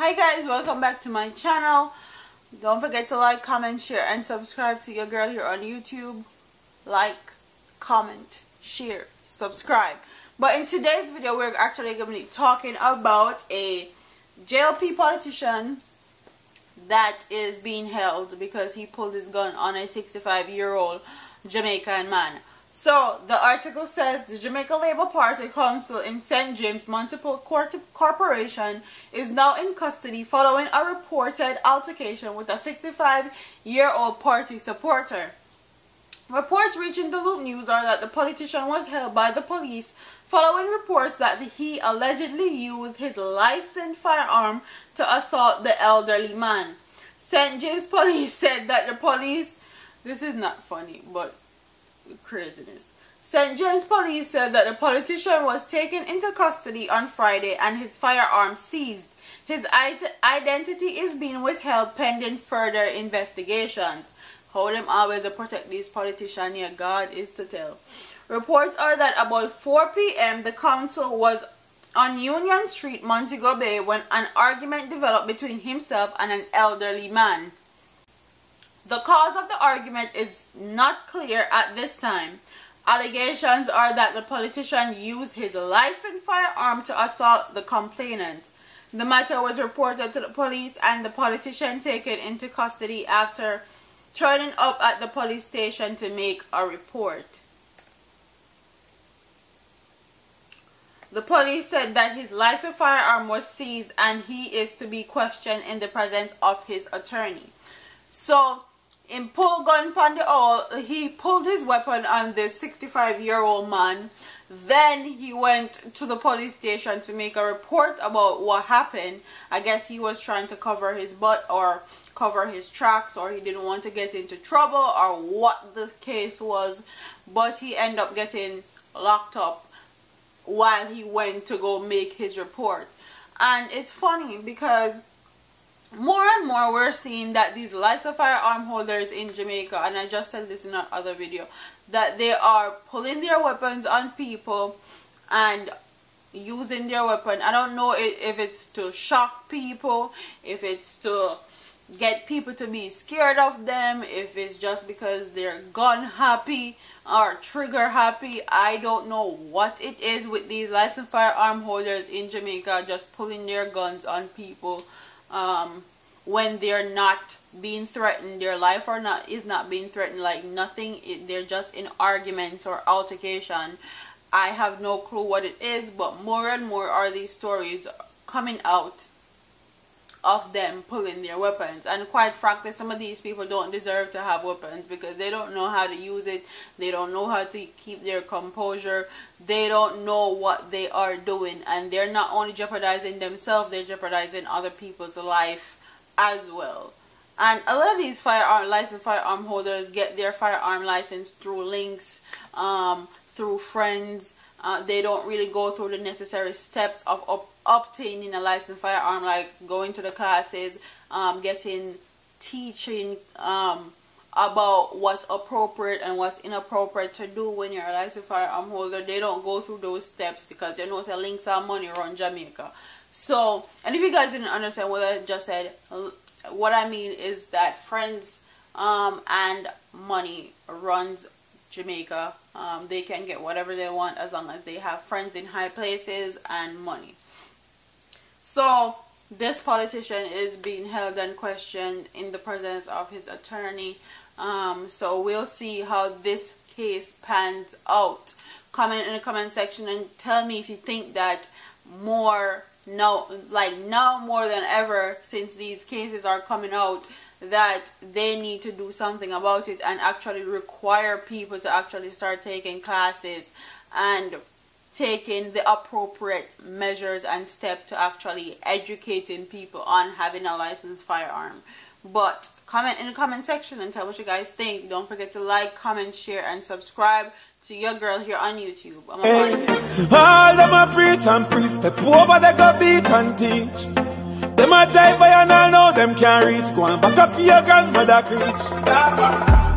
Hi guys, welcome back to my channel. Don't forget to like, comment, share and subscribe to your girl here on YouTube. Like, comment, share, subscribe. But in today's video we're actually going to be talking about a JLP politician that is being held because he pulled his gun on a 65-year-old Jamaican man. So the article says the Jamaica Labour Party Council in St. James Municipal Corporation is now in custody following a reported altercation with a 65-year-old party supporter. Reports reaching the Loop News are that the politician was held by the police following reports that he allegedly used his licensed firearm to assault the elderly man. St. James Police said that the police... This is not funny, but... craziness. St. James Police said that the politician was taken into custody on Friday and his firearm seized. His identity is being withheld pending further investigations. How them always protect these politicians here, God is to tell. Reports are that about 4 p.m. the council was on Union Street, Montego Bay, when an argument developed between himself and an elderly man. The cause of the argument is not clear at this time. Allegations are that the politician used his licensed firearm to assault the complainant. The matter was reported to the police and the politician taken into custody after turning up at the police station to make a report. The police said that his licensed firearm was seized and he is to be questioned in the presence of his attorney. So, in pull gun pon the owl, he pulled his weapon on this 65-year-old man. Then he went to the police station to make a report about what happened. I guess he was trying to cover his butt or cover his tracks, or he didn't want to get into trouble, or what the case was. But he ended up getting locked up while he went to go make his report. And it's funny because more and more we're seeing that these licensed firearm holders in Jamaica, and I just said this in another video, that they are pulling their weapons on people and using their weapon. I don't know if it's to shock people, if it's to get people to be scared of them, if it's just because they're gun happy or trigger happy. I don't know what it is with these licensed firearm holders in Jamaica just pulling their guns on people when they're not being threatened, their life is not being threatened, like nothing, they're just in arguments or altercation. I have no clue what it is, but more and more are these stories coming out of them pulling their weapons. And quite frankly, some of these people don't deserve to have weapons because they don't know how to use it, they don't know how to keep their composure, they don't know what they are doing, and they're not only jeopardizing themselves, they're jeopardizing other people's life as well. And a lot of these licensed firearm holders get their firearm license through links, through friends. They don't really go through the necessary steps of obtaining a licensed firearm, like going to the classes, teaching about what's appropriate and what's inappropriate to do when you're a licensed firearm holder. They don't go through those steps because they know that links are money around Jamaica. So, and if you guys didn't understand what I just said, what I mean is that friends and money runs Jamaica. They can get whatever they want as long as they have friends in high places and money. So this politician is being held and questioned in the presence of his attorney. So we'll see how this case pans out. Comment in the comment section and tell me if you think that now more than ever, since these cases are coming out, that they need to do something about it and actually require people to actually start taking classes and taking the appropriate measures and steps to actually educating people on having a licensed firearm. But comment in the comment section and tell what you guys think. Don't forget to like, comment, share and subscribe to your girl here on YouTube. All them a preach and preach, step over they go beat and teach. Them a jive by and all know them can't reach. Go on back up for your grandmother preach.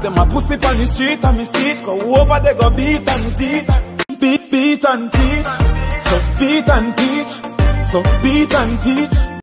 Them a pussy on the street and me see it. Go over they go beat and teach. Beat and teach. So beat and teach. So beat and teach.